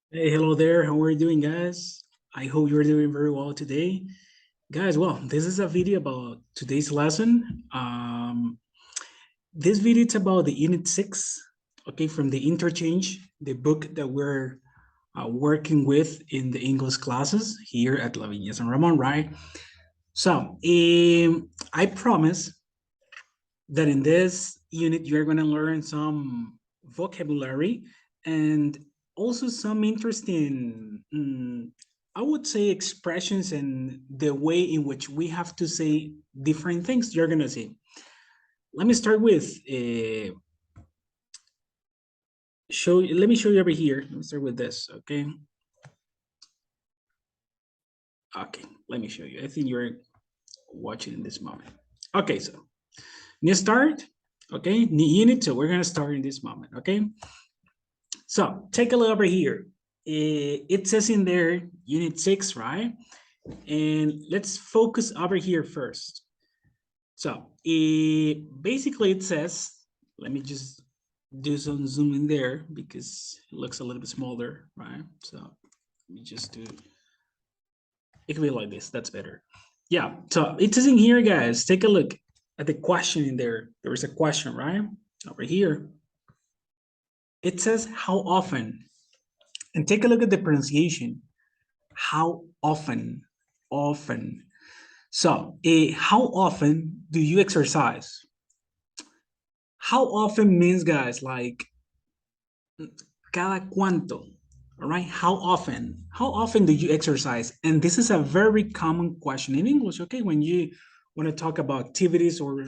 Hey, hello there. How are you doing, guys? I hope you're doing very well today. Guys, well, this is a video about today's lesson. This video is about the Unit 6, okay, from the Interchange, the book that we're working with in the English classes here at La Viña and Ramón, right? So, I promise that in this unit, you're going to learn some vocabulary and also some interesting, I would say, expressions and the way in which we have to say different things you're going to see. Let me start with let me show you over here. Let me start with this, okay? Okay, let me show you. I think you're watching in this moment. Okay, so new start, okay? New unit, so we're gonna start in this moment, okay? So take a look over here. It says in there, unit 6, right? And let's focus over here first. So basically it says, let me just do some zoom in there because it looks a little bit smaller, right? So let me just do, it can be like this, that's better. Yeah, so it says in here, guys, take a look at the question in there. There is a question, right? Over here. It says how often, and take a look at the pronunciation. How often, often. So, how often do you exercise? How often means, guys, like cada cuánto, all right? How often? How often do you exercise? And this is a very common question in English, okay? When you want to talk about activities or,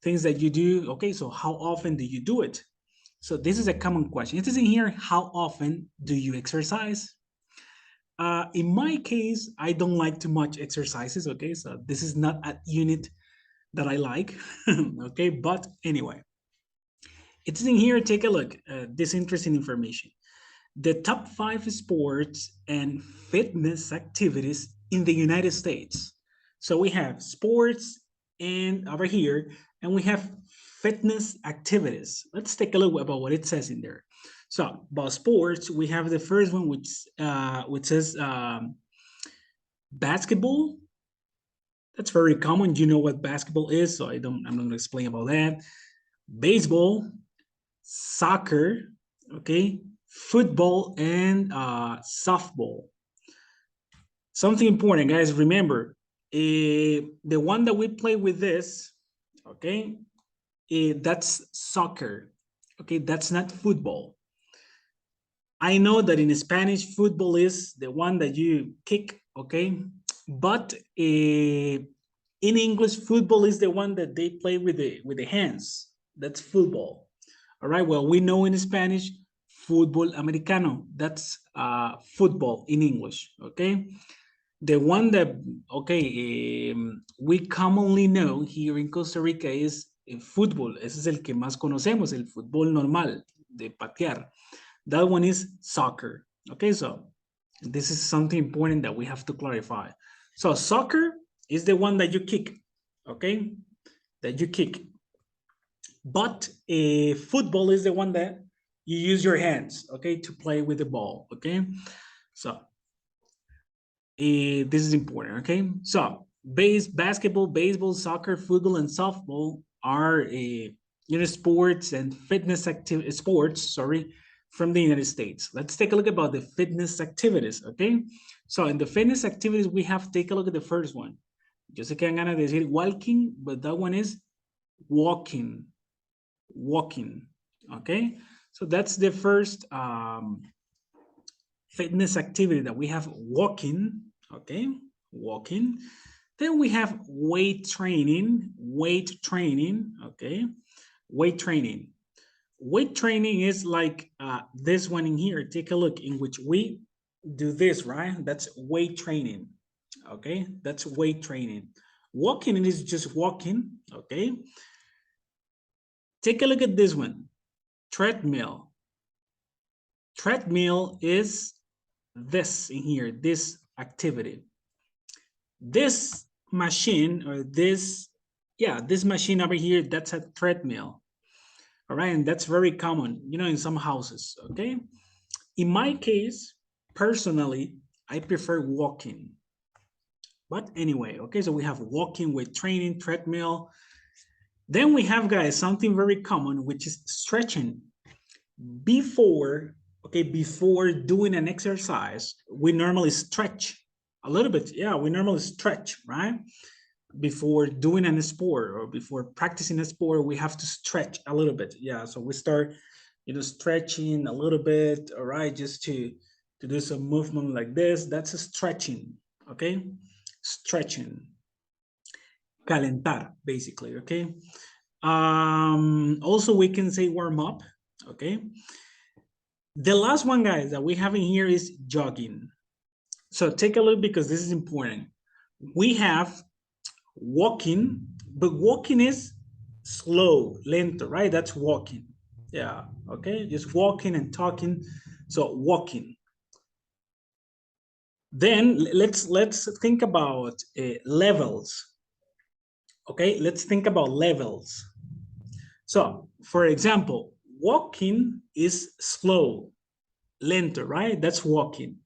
things that you do, okay? So, how often do you do it? So, this is a common question. It is in here, how often do you exercise? In my case, I don't like too much exercises. Okay, so this is not a unit that I like. Okay, but anyway, it's in here. Take a look. This interesting information. The top 5 sports and fitness activities in the United States. So we have sports and over here, and we have fitness activities. Let's take a look about what it says in there. So about sports, we have the first one, which says basketball. That's very common. You know what basketball is, so I'm not going to explain about that. Baseball, soccer, okay, football, and softball. Something important, guys. Remember, the one that we play with this, okay, that's soccer. Okay, that's not football. I know that in Spanish, football is the one that you kick, okay, but in English, football is the one that they play with the hands. That's football. All right. Well, we know in Spanish, fútbol americano. That's football in English. Okay. The one that we commonly know here in Costa Rica is el fútbol. Ese es el que más conocemos, el fútbol normal de patear. That one is soccer. Okay, so this is something important that we have to clarify. So soccer is the one that you kick, okay? That you kick. But football is the one that you use your hands, okay, to play with the ball, okay? So this is important, okay? So basketball, baseball, soccer, football, and softball are sports and fitness active sports, sorry, from the United States. Let's take a look about the fitness activities, okay? So in the fitness activities, we have to take a look at the first one. Yo sé que van a decir walking, but that one is walking, walking, okay? So that's the first fitness activity that we have, walking, okay? Walking. Then we have weight training, okay? Weight training. Weight training is like this one in here. Take a look, in which we do this, right? That's weight training, okay? That's weight training. Walking is just walking, okay? Take a look at this one, treadmill. Treadmill is this in here, this activity. This machine or this machine over here, that's a treadmill. All right, and that's very common, in some houses, okay? In my case, personally, I prefer walking. But anyway, okay, so we have walking with training, treadmill. Then we have, guys, something very common, which is stretching. Before, okay, before doing an exercise, we normally stretch a little bit. Yeah, we normally stretch, right? Before doing a sport or before practicing a sport, we have to stretch a little bit. Yeah, so we start, stretching a little bit, all right, just to do some movement like this. That's a stretching, okay? Stretching. Calentar, basically, okay? Also, we can say warm up, okay? The last one, guys, that we have in here is jogging. So take a look because this is important. We have walking, but walking is slow, lento, right? That's walking. Yeah, okay, just walking and talking. So walking. Then let's think about levels. Okay, let's think about levels. So, for example, walking is slow, lento, right? That's walking.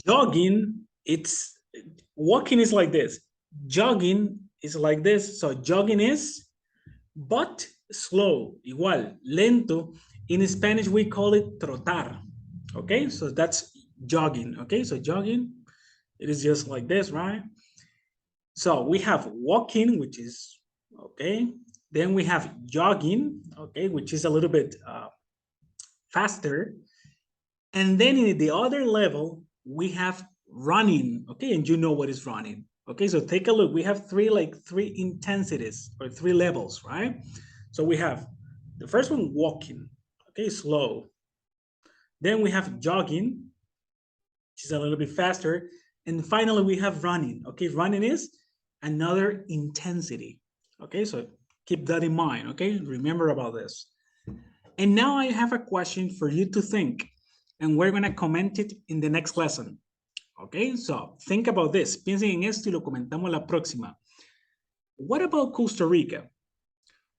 Jogging, it's walking is like this. Jogging is like this. So jogging is, but slow, igual, lento. In Spanish, we call it trotar. Okay, so that's jogging. Okay, so jogging, it is just like this, right? So we have walking, which is okay. Then we have jogging, okay, which is a little bit faster. And then in the other level, we have running, okay, and you know what is running. Okay, so take a look. We have three intensities or three levels, right? So we have the first one, walking, okay, slow. Then we have jogging, which is a little bit faster. And finally, we have running. Okay, running is another intensity. Okay, so keep that in mind. Okay, remember about this. And now I have a question for you to think, and we're going to comment it in the next lesson. Okay, so think about this. Piensen en esto y lo comentamos la próxima. What about Costa Rica?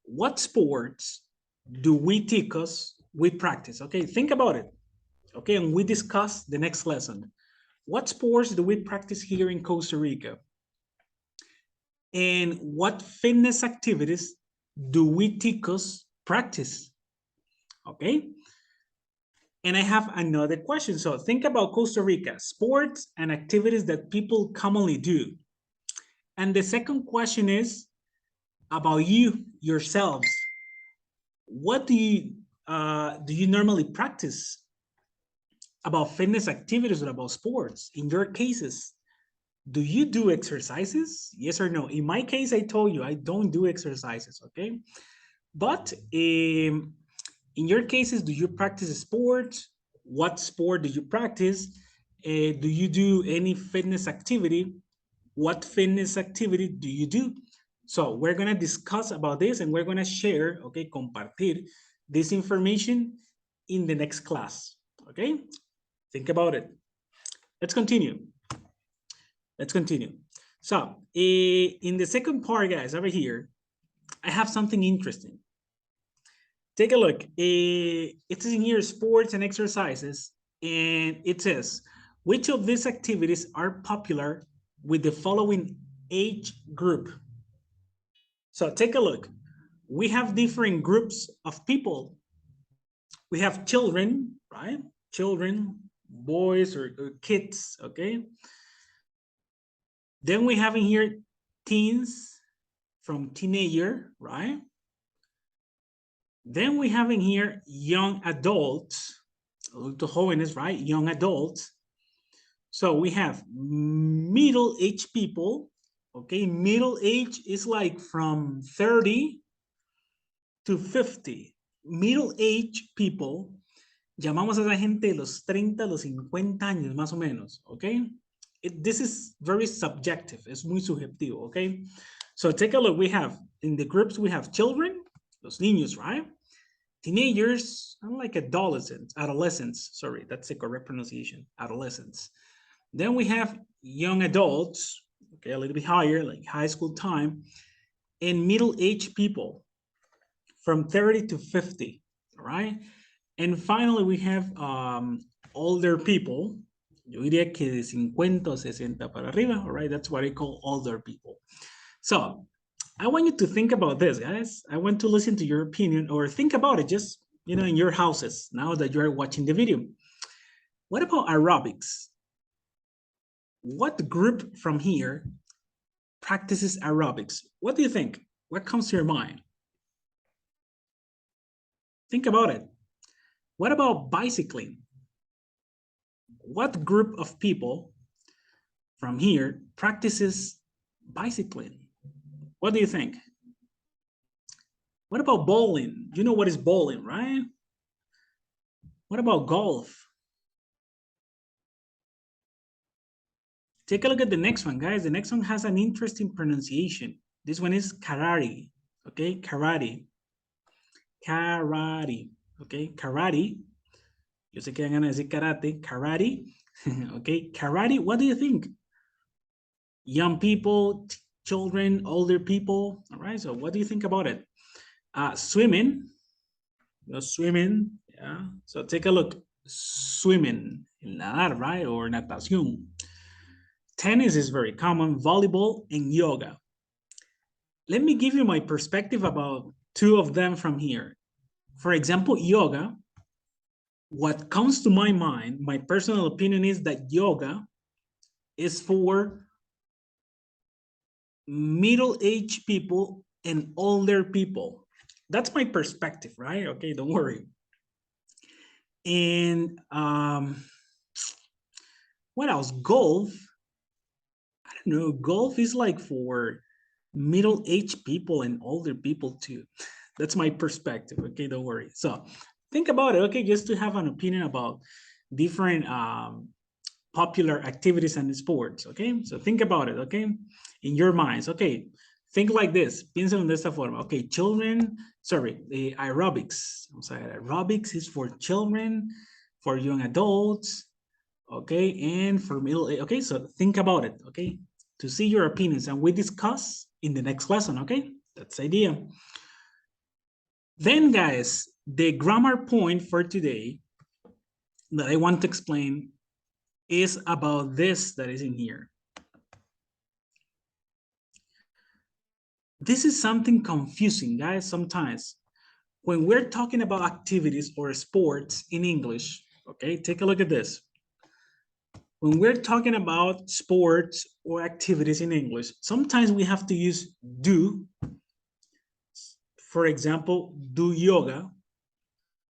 What sports do we ticos we practice? Okay, think about it. Okay, and we discuss the next lesson. What sports do we practice here in Costa Rica? And what fitness activities do we ticos practice? Okay. And I have another question. So think about Costa Rica, sports and activities that people commonly do. And the second question is about you, yourselves. What do you normally practice about fitness activities or about sports? In your cases, do you do exercises? Yes or no? In my case, I told you I don't do exercises, okay? But in your cases, do you practice sports? What sport do you practice? Do you do any fitness activity? What fitness activity do you do? So we're gonna discuss about this and we're gonna share, okay, compartir this information in the next class, okay? Think about it. Let's continue. Let's continue. So in the second part, guys, over here, I have something interesting. Take a look. It says in here sports and exercises, and it says, which of these activities are popular with the following age group? So take a look. We have different groups of people. We have children, right? Children, boys or kids, okay? Then we have in here teens from teenager, right? Then we have in here young adults, adultos jóvenes, right? Young adults. So we have middle-aged people, okay? Middle age is like from 30 to 50. Middle-aged people, llamamos a esa gente de los 30 a los 50 años, más o menos, okay? This is very subjective, es muy subjetivo, okay? So take a look, we have, in the groups, we have children, los niños, right? Teenagers, like adolescents, sorry, that's the correct pronunciation, adolescents. Then we have young adults, okay, a little bit higher, like high school time, and middle-aged people from 30 to 50, all right? And finally, we have older people. Yo diría que de 50 o 60 para arriba, all right? That's what I call older people. So I want you to think about this, guys. I want to listen to your opinion or think about it just, you know, in your houses now that you're watching the video. What about aerobics? What group from here practices aerobics? What do you think? What comes to your mind? Think about it. What about bicycling? What group of people from here practices bicycling? What do you think? What about bowling? You know what is bowling, right? What about golf? Take a look at the next one, guys. The next one has an interesting pronunciation. This one is karate, okay? Karate. Karate, okay? Karate. Yo sé que van a decir karate, karate, okay? Karate, what do you think? Young people, children, older people, all right? So what do you think about it? Swimming, swimming, yeah. So take a look, swimming, nadar, right? Or natación. Tennis is very common, volleyball and yoga. Let me give you my perspective about two of them from here. For example, yoga, what comes to my mind, my personal opinion is that yoga is for middle-aged people and older people. That's my perspective, right? Okay, don't worry. And what else? Golf. I don't know. Golf is like for middle-aged people and older people too. That's my perspective. Okay, don't worry. So think about it. Okay, just to have an opinion about different popular activities and sports. Okay, so think about it. Okay, in your minds. Okay, think like this. Piensa de esta forma. Okay, children. Sorry, the aerobics. O sea, aerobics is for children, for young adults. Okay, and for middle. Okay, so think about it. Okay, to see your opinions, and we discuss in the next lesson. Okay, that's the idea. Then, guys, the grammar point for today that I want to explain is about this that is in here. This is something confusing, guys, sometimes. When we're talking about activities or sports in English, okay, take a look at this. When we're talking about sports or activities in English, sometimes we have to use do. For example, do yoga.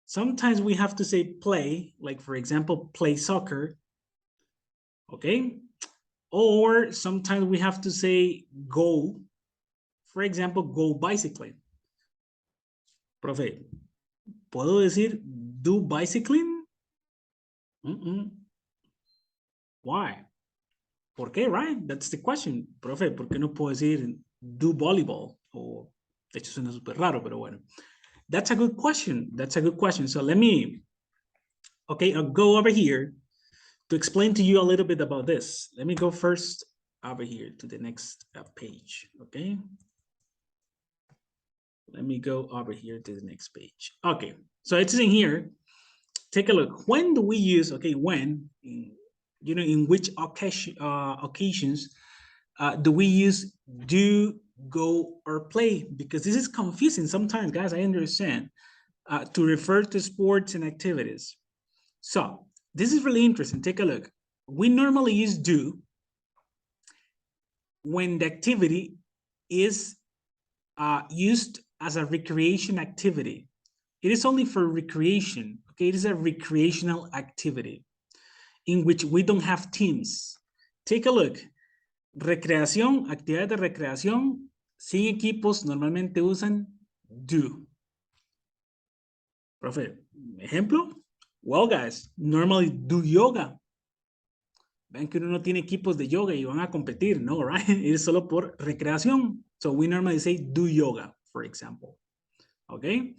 Sometimes we have to say play, like for example, play soccer. Okay? Or sometimes we have to say go. For example, go bicycling. Profe, ¿puedo decir do bicycling? Why? ¿Por qué, right? That's the question. Profe, ¿por qué no puedo decir do volleyball? O, de hecho, suena súper raro, pero bueno. That's a good question. That's a good question. So let me, okay, I'll go over here to explain to you a little bit about this. Let me go first over here to the next page, okay? Let me go over here to the next page. Okay, so it's in here. Take a look. When do we use, okay, when, you know, in which occasions do we use do, go, or play? Because this is confusing sometimes, guys, I understand, to refer to sports and activities. So this is really interesting. Take a look. We normally use do when the activity is used as a recreation activity. It is only for recreation. Okay, it is a recreational activity in which we don't have teams. Take a look. Recreación, actividades de recreación, sin equipos normalmente usan do. Profe, ejemplo? Well, guys, normally do yoga. Ven que uno no tiene equipos de yoga y van a competir, no, right? It is solo por recreación. So we normally say do yoga, for example. Okay?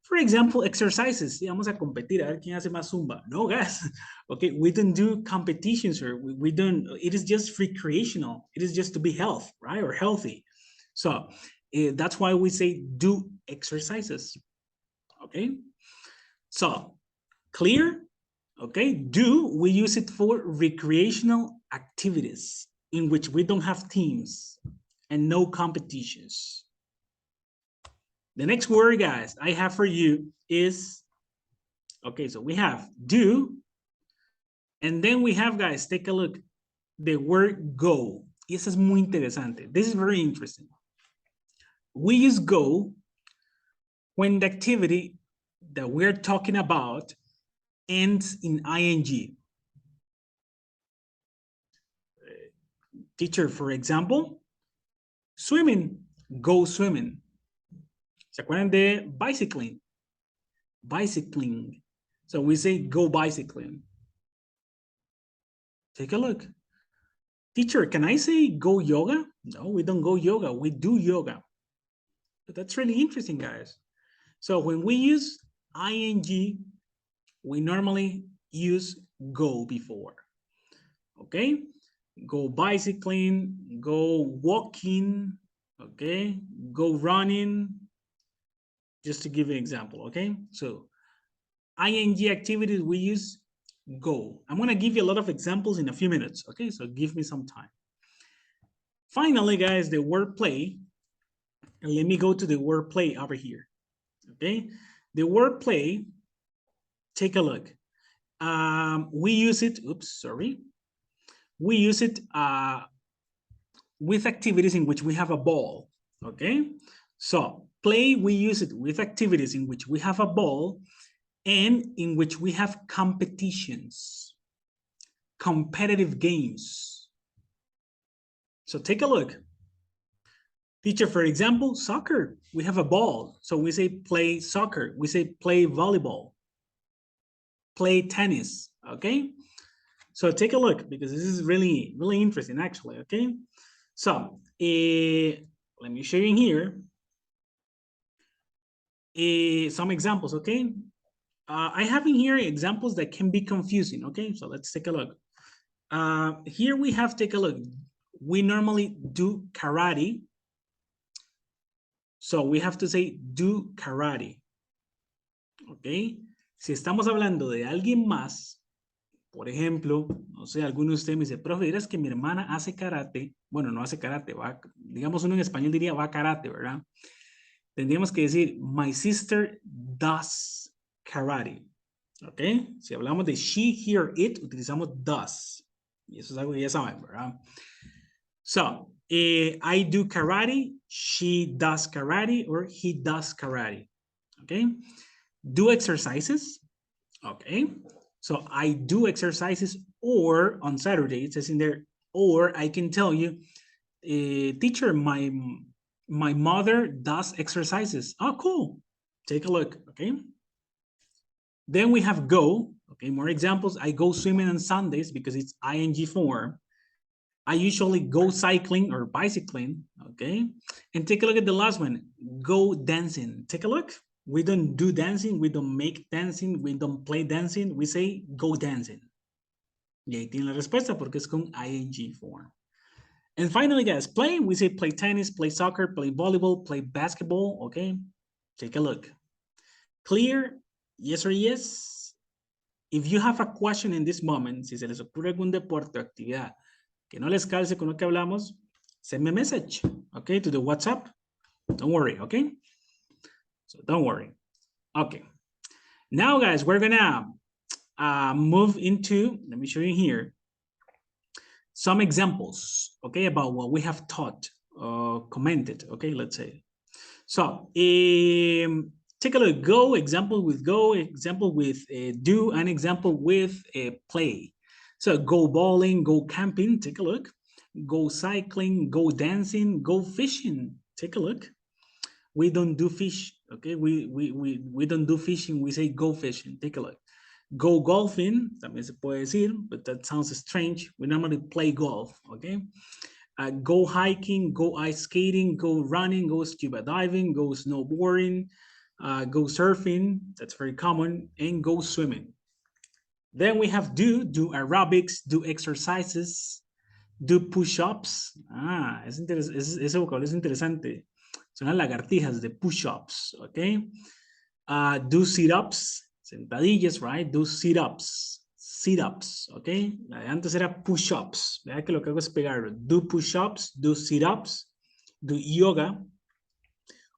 For example, exercises. Sí, vamos a competir a ver quién hace más zumba. No, guys. Okay, we don't do competitions or we don't, it is just recreational. It is just to be healthy, right? Or healthy. So that's why we say do exercises. Okay? So, clear? Okay, do, we use it for recreational activities in which we don't have teams and no competitions. The next word, guys, I have for you is, okay, so we have do, and then we have, guys, take a look, the word go. Y eso es muy interesante. This is very interesting. We use go when the activity that we're talking about ends in ing. Teacher, for example, swimming, go swimming. ¿Se acuerdan de bicycling? Bicycling. So we say go bicycling. Take a look. Teacher, can I say go yoga? No, we don't go yoga. We do yoga. But that's really interesting, guys. So when we use ing, we normally use go before. Okay? Go bicycling, go walking, okay? Go running, just to give an example, okay? So ing activities, we use go. I'm gonna give you a lot of examples in a few minutes, okay? So give me some time. Finally, guys, the word play, and let me go to the word play over here, okay? The word play, take a look. We use it, we use it with activities in which we have a ball, okay? So play, we use it with activities in which we have a ball and in which we have competitions, competitive games. So take a look. Teacher, for example, soccer, we have a ball. So we say play soccer, we say play volleyball, play tennis, okay? So take a look because this is really, really interesting actually, okay? So let me show you in here some examples, okay? I have in here examples that can be confusing, okay? So let's take a look. Here we have, take a look. We normally do karate. So we have to say do karate, okay? Si estamos hablando de alguien más, por ejemplo, no sé, alguno de ustedes me dice, profe, dirás que mi hermana hace karate. Bueno, no hace karate, va, digamos uno en español diría va karate, ¿verdad? Tendríamos que decir, my sister does karate. ¿Ok? Si hablamos de she, he, or it, utilizamos does. Y eso es algo que ya saben, ¿verdad? So, I do karate, she does karate, or he does karate. ¿Ok? Do exercises. ¿Ok? So, I do exercises, or on Saturday, it says in there, or I can tell you, teacher, my mother does exercises. Oh, cool. Take a look, okay? Then we have go, okay, more examples. I go swimming on Sundays because it's ing form. I usually go cycling or bicycling, okay? And take a look at the last one, go dancing. Take a look. We don't do dancing, we don't make dancing, we don't play dancing, we say go dancing. Y ahí tiene la respuesta porque es con ing form. And finally, guys, play, we say play tennis, play soccer, play volleyball, play basketball, okay? Take a look. Clear? Yes or yes? If you have a question in this moment, si se les ocurre algún deporte o actividad que no les calce con lo que hablamos, send me a message, okay, to the WhatsApp. Don't worry, okay? So don't worry. Okay. Now, guys, we're gonna move into, let me show you here, some examples, okay, about what we have taught, commented, okay, let's say. So, take a look, go, example with do, and example with play. So go bowling, go camping, take a look. Go cycling, go dancing, go fishing, take a look. We don't do fish, okay? We don't do fishing, we say go fishing, take a look. Go golfing, también se puede decir, but that sounds strange. We normally play golf, okay? Go hiking, go ice skating, go running, go scuba diving, go snowboarding, go surfing, that's very common, and go swimming. Then we have do aerobics, do exercises, do push-ups. Ese vocabulario es interesante. Son las lagartijas de push-ups, okay? Do sit-ups. sentadillas, right? Do sit-ups, sit-ups, okay? Antes era push-ups, ¿verdad? Que lo que hago es pegarlo. Do push-ups, do sit-ups, do yoga,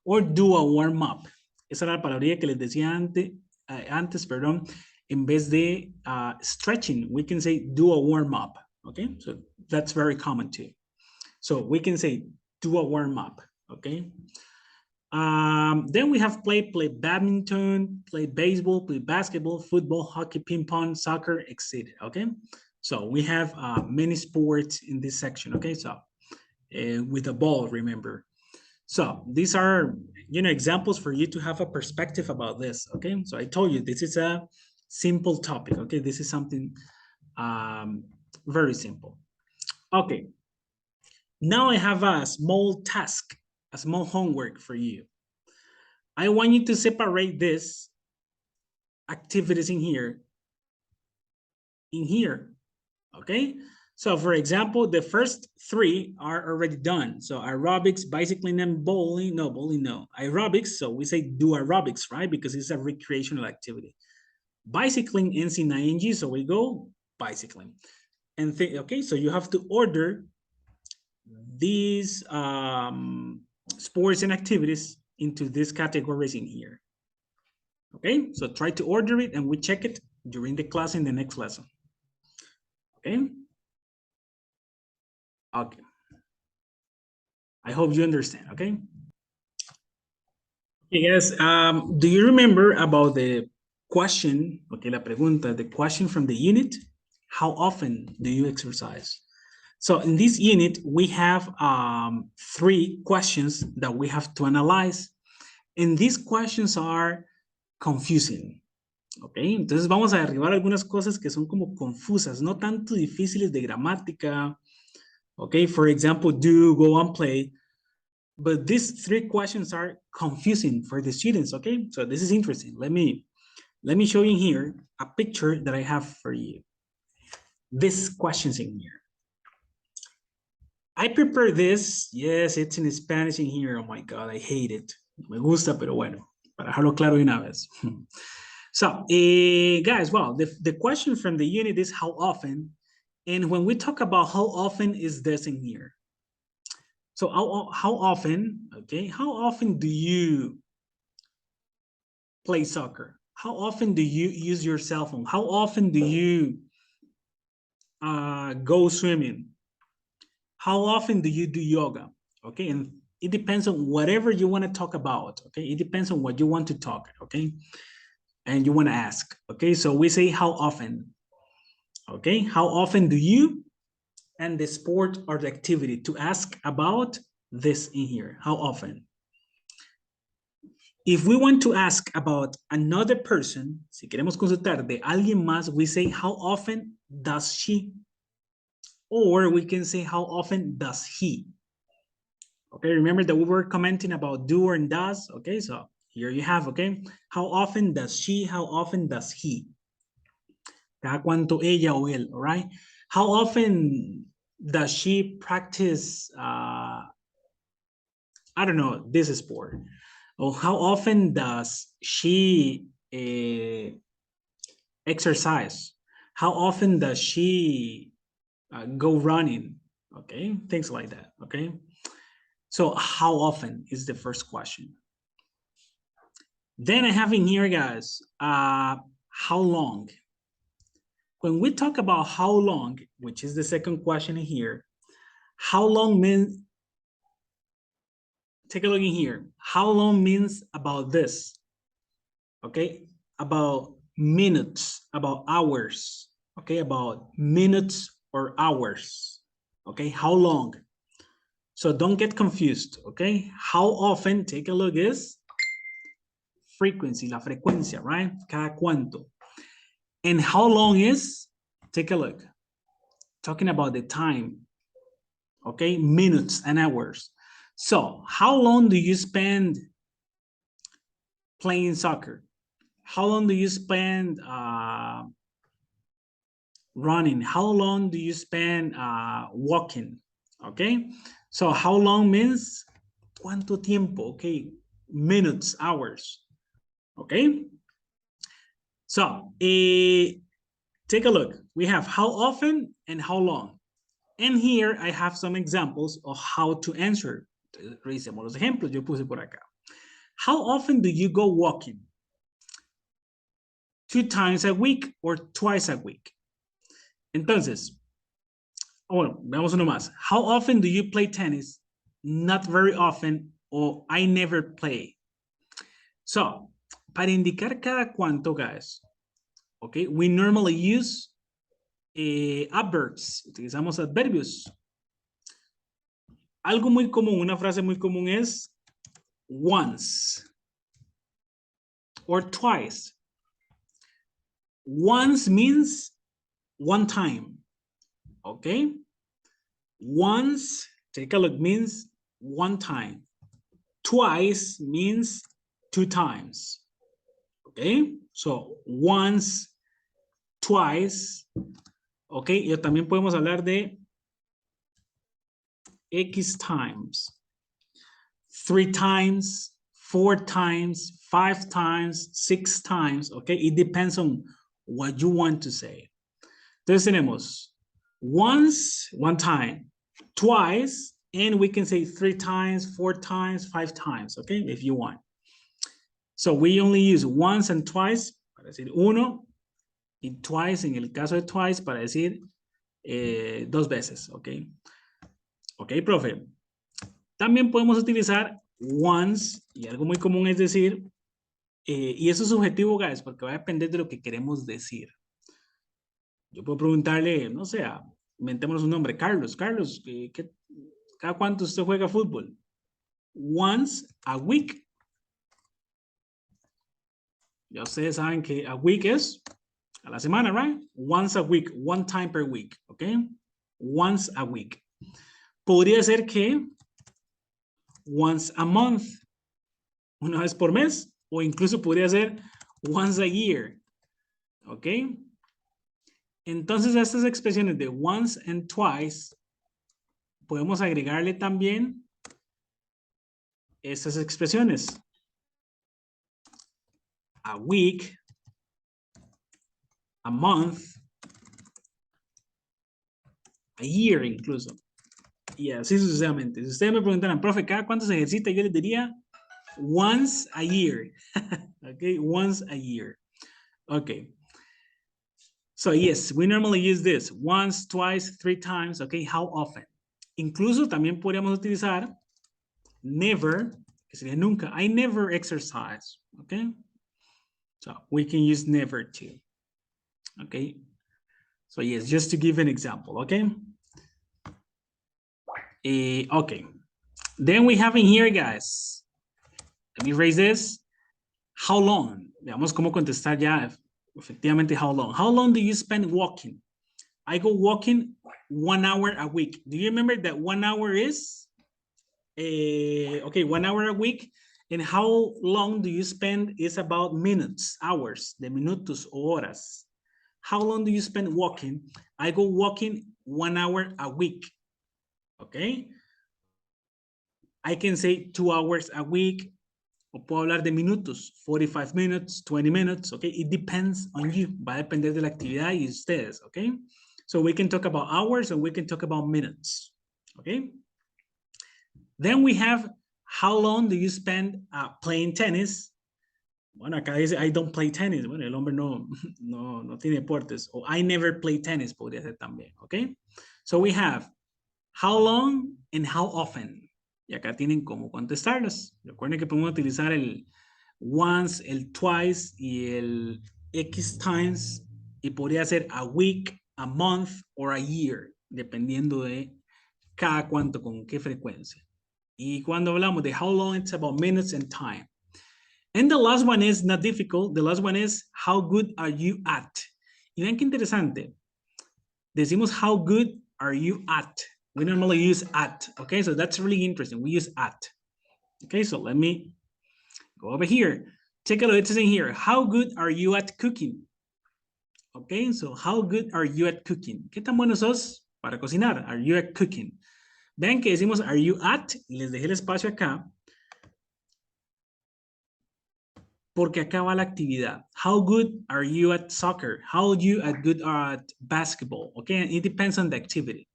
or do a warm-up. Esa era la palabrilla que les decía antes, perdón. En vez de stretching, we can say do a warm-up, okay? So that's very common too. So we can say do a warm-up, okay? Then we have play badminton, play baseball, play basketball, football, hockey, ping pong, soccer, etc. Okay, so we have many sports in this section. Okay, so with a ball, remember. So these are examples for you to have a perspective about this. Okay, so I told you this is a simple topic. Okay, this is something very simple. Okay, now I have a small task, a small homework for you. I want you to separate this activities in here, okay? So for example, the first three are already done. So aerobics, bicycling, and bowling. No, bowling, no. Aerobics, so we say do aerobics, right? Because it's a recreational activity. Bicycling ends in ing, so we go bicycling. And okay, so you have to order these sports and activities into these categories in here. Okay, so try to order it and we check it during the class in the next lesson. Okay. Okay. I hope you understand. Okay. Okay, guys. Do you remember about the question? Okay, la pregunta, the question from the unit. How often do you exercise? So in this unit, we have 3 questions that we have to analyze. And these questions are confusing. Ok, entonces vamos a derribar algunas cosas que son como confusas, no tanto difíciles de gramática. Ok, for example, do, go, and play. But these 3 questions are confusing for the students. Okay, so this is interesting. Let me show you here a picture that I have for you. These questions in here. I prepared this. Yes, it's in Spanish in here. Oh my God, I hate it. Me gusta, pero bueno, para dejarlo claro de una vez. So, guys, well, the question from the unit is how often, and when we talk about how often is this in here? So how often, okay, how often do you play soccer? How often do you use your cell phone? How often do you go swimming? How often do you do yoga? Okay, and it depends on whatever you want to talk about, okay? It depends on what you want to talk, okay? And you want to ask, okay? So we say how often, okay? How often do you, and the sport or the activity to ask about this in here, how often? If we want to ask about another person, si queremos consultar de alguien más, we say how often does she? Or we can say how often does he? Okay, remember that we were commenting about do and does, okay? So here you have, okay? How often does she, how often does he? Cada cuánto ella o él, all right? How often does she practice, I don't know, this sport? Or how often does she exercise? How often does she go running? Okay, things like that, okay? So how often is the first question. Then I have in here, guys, how long? When we talk about how long, which is the second question in here, how long means, take a look in here. How long means about this, okay? About minutes, about hours, okay? About minutes or hours, okay? How long? So don't get confused, okay? How often, take a look, is frequency, la frecuencia, right? Cada cuánto. And how long is, take a look, talking about the time, okay? Minutes and hours. So how long do you spend playing soccer? How long do you spend running? How long do you spend walking? Okay, so how long means cuánto tiempo, okay? Minutes, hours, okay? So, take a look. We have how often and how long. And here I have some examples of how to answer. Revisemos los ejemplos. Yo puse por acá. How often do you go walking? 2 times a week or twice a week? Entonces, bueno, veamos uno más. How often do you play tennis? Not very often, or I never play. So, para indicar cada cuánto, guys, okay, we normally use adverbs. Utilizamos adverbios. Algo muy común, una frase muy común es once or twice. Once means one time. Okay? Once, take a look, means one time. Twice means 2 times. Okay? So, once, twice. Okay? Y también podemos hablar de X times. 3 times, 4 times, 5 times, 6 times. Okay? It depends on what you want to say. Entonces tenemos once, one time, twice, and we can say 3 times, 4 times, 5 times, okay, if you want. So we only use once and twice para decir uno, y twice, en el caso de twice, para decir 2 veces, okay. Okay, profe. También podemos utilizar once, y algo muy común es decir, y eso es subjetivo, guys, porque va a depender de lo que queremos decir. Yo puedo preguntarle, no sé, inventémonos un nombre, Carlos. Carlos, ¿cada cuánto usted juega fútbol? Once a week. Ya ustedes saben que a week es a la semana, right? Once a week, one time per week, ¿ok? Once a week. Podría ser que once a month, una vez por mes, o incluso podría ser once a year, ¿ok? Entonces, a estas expresiones de once and twice, podemos agregarle también estas expresiones. A week, a month, a year incluso. Y así sucesivamente. Si ustedes me preguntaran, profe, ¿cada cuánto se ejercita? Yo les diría once a year. Okay, once a year. Okay. So yes, we normally use this once, twice, 3 times. Okay, how often? Incluso también podríamos utilizar never, que sería nunca. I never exercise. Okay. So we can use never too. Okay. So yes, just to give an example. Okay. Okay. Then we have in here, guys. Let me raise this. How long? Veamos cómo contestar ya efectivamente how long. How long do you spend walking? I go walking 1 hour a week. Do you remember that 1 hour is? Okay, 1 hour a week. And how long do you spend is about minutes, hours, de minutos o horas. How long do you spend walking? I go walking 1 hour a week. Okay. I can say 2 hours a week. O puedo hablar de minutos, 45 minutes, 20 minutes, okay? It depends on you. Va a depender de la actividad y ustedes, okay? So we can talk about hours and we can talk about minutes, okay? Then we have, how long do you spend playing tennis? Bueno, acá dice, I don't play tennis. Bueno, el hombre no tiene deportes. O I never play tennis, podría ser también, okay? So we have, how long and how often. Y acá tienen cómo contestarlas. Recuerden que podemos utilizar el once, el twice y el X times. Y podría ser a week, a month or a year, dependiendo de cada cuánto, con qué frecuencia. Y cuando hablamos de how long, it's about minutes and time. And the last one is not difficult. The last one is how good are you at? Y vean qué interesante. Decimos how good are you at? We normally use at, okay? So that's really interesting. We use at. Okay, so let me go over here. Take a look, it says in here, how good are you at cooking? Okay, so how good are you at cooking? ¿Qué tan bueno sos para cocinar? Are you at cooking? Vean que decimos are you at, y les dejé el espacio acá. porque acá va la actividad. How good are you at soccer? How are you good at basketball? Okay, it depends on the activity.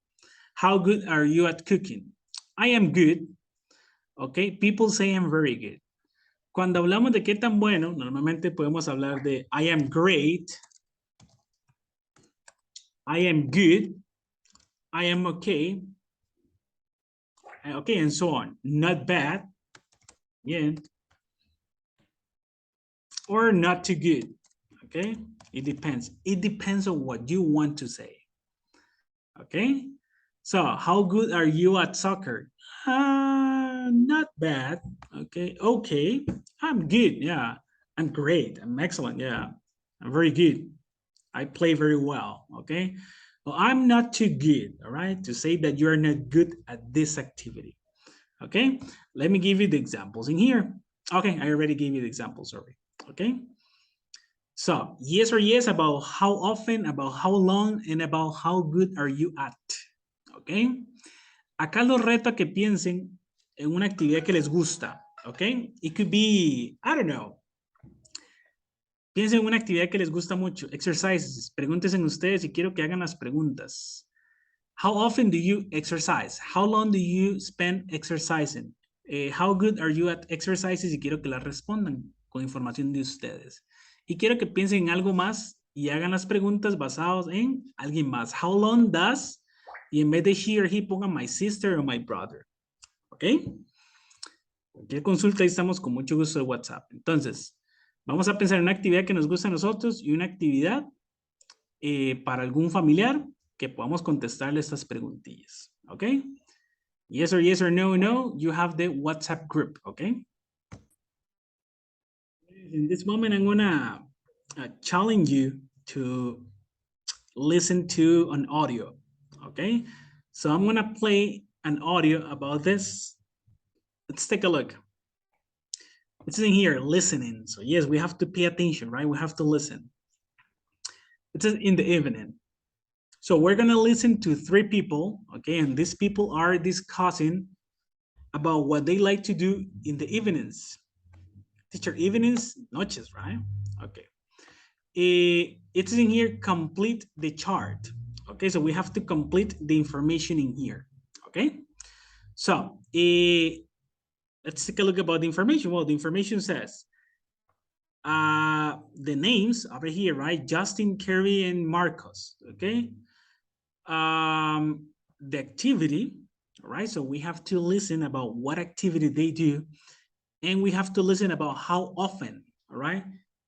How good are you at cooking? I am good. Okay, people say I'm very good. Cuando hablamos de qué tan bueno, normalmente podemos hablar de I am great, I am good, I am okay, okay, and so on. Not bad, yeah, or not too good, okay? It depends. It depends on what you want to say, okay? So, how good are you at soccer? Not bad, okay, okay. I'm good, yeah. I'm great, I'm excellent, yeah. I'm very good. I play very well, okay? Well, I'm not too good, all right? To say that you're not good at this activity, okay? Let me give you the examples in here. Okay, I already gave you the examples, sorry, okay? So, yes or yes about how often, about how long, and about how good are you at, okay? Acá los reto a que piensen en una actividad que les gusta, okay? It could be, I don't know, piensen en una actividad que les gusta mucho. Exercises. Pregúntense ustedes y quiero que hagan las preguntas. How often do you exercise? How long do you spend exercising? How good are you at exercises? Y quiero que las respondan con información de ustedes. Y quiero que piensen en algo más y hagan las preguntas basadas en alguien más. How long does? Y en vez de she or he pongan my sister or my brother. ¿Ok? Cualquier consulta ahí estamos con mucho gusto de WhatsApp. Entonces, vamos a pensar en una actividad que nos gusta a nosotros y una actividad para algún familiar que podamos contestarle estas preguntillas. ¿Ok? Yes or no, no, you have the WhatsApp group. ¿Ok? In this moment, I'm gonna challenge you to listen to an audio. Okay? So I'm gonna play an audio about this. Let's take a look. It's in here, listening. So yes, we have to pay attention, right? We have to listen. It's in the evening. So we're gonna listen to 3 people, okay? And these people are discussing about what they like to do in the evenings. Teacher, evenings, noches, right? Okay. It's in here, complete the chart. Okay, so we have to complete the information in here. Okay, so let's take a look about the information. Well, the information says the names over here, right? Justin, Kerry, and Marcos. Okay, the activity, right? So we have to listen about what activity they do, and we have to listen about how often, all right,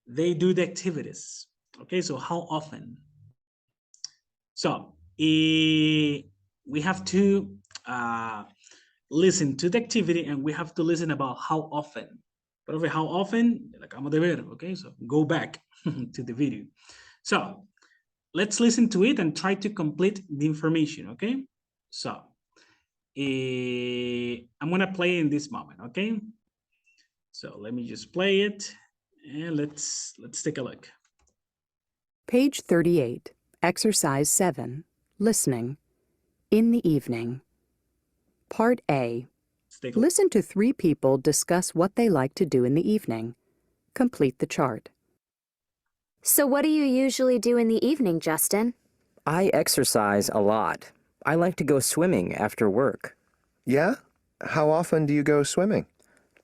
they do the activities. Okay, so how often? So we have to listen to the activity, and we have to listen about how often. But how often, acabamos de ver, okay? So go back to the video. So let's listen to it and try to complete the information, okay? So I'm gonna play in this moment, okay? So let me just play it, and let's take a look. Page 38, Exercise 7, Listening, in the evening. Part A. Listen to 3 people discuss what they like to do in the evening. Complete the chart. So what do you usually do in the evening, Justin? I exercise a lot. I like to go swimming after work. Yeah? How often do you go swimming?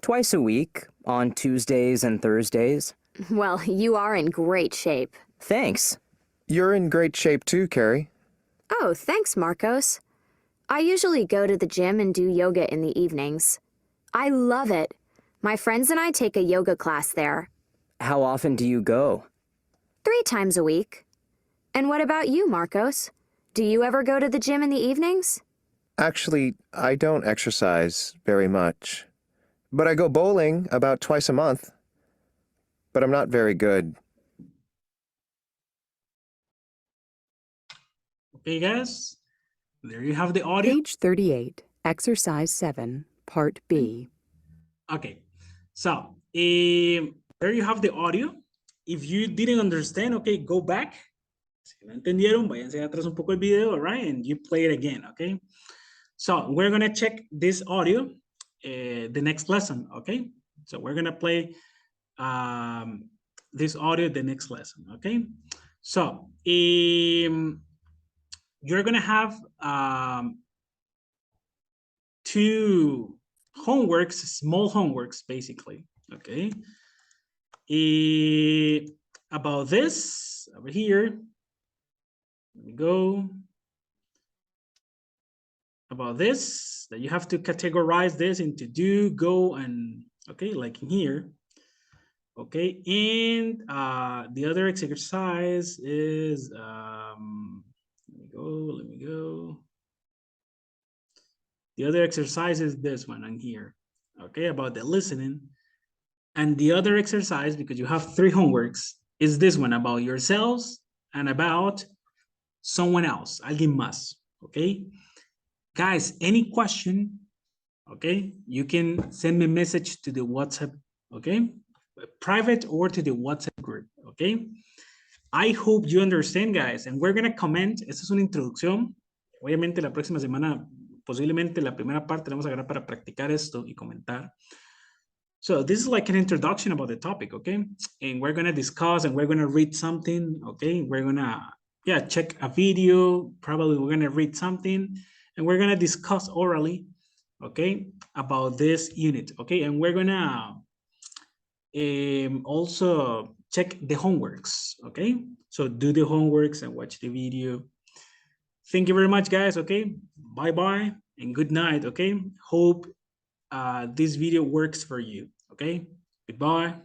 Twice a week, on Tuesdays and Thursdays. Well, you are in great shape. Thanks. You're in great shape too, Carrie. Oh, thanks, Marcos. I usually go to the gym and do yoga in the evenings. I love it. My friends and I take a yoga class there. How often do you go? 3 times a week. And what about you, Marcos? Do you ever go to the gym in the evenings? Actually, I don't exercise very much. But I go bowling about twice a month. But I'm not very good. Okay, guys, there you have the audio. Page 38, Exercise 7, Part B. Okay, so there you have the audio. If you didn't understand, okay, go back. Si no entendieron, váyanse atrás un poco el video, all right, and you play it again, okay? So we're gonna check this audio the next lesson, okay? So we're gonna play this audio the next lesson, okay? So, you're gonna have 2 homeworks, small homeworks, basically, okay? About this over here, let me go. About this, that you have to categorize this into do, go, and okay, like in here. Okay, and the other exercise is let me go. The other exercise is this one on here, okay, about the listening. And the other exercise, because you have 3 homeworks, is this one about yourselves and about someone else, alguien más, okay? Guys, any question, okay, you can send me a message to the WhatsApp, okay? Private or to the WhatsApp group, okay? I hope you understand, guys, and we're gonna comment. Esta es una introducción. Obviamente la próxima semana, posiblemente la primera parte la vamos a agarrar para practicar esto y comentar. So this is like an introduction about the topic, okay? And we're gonna discuss and we're gonna read something, okay? We're gonna, yeah, check a video. Probably we're gonna read something and we're gonna discuss orally, okay, about this unit, okay? And we're gonna also check the homeworks, okay? So do the homeworks and watch the video. Thank you very much, guys, okay? Bye-bye and good night, okay? Hope this video works for you, okay? Goodbye.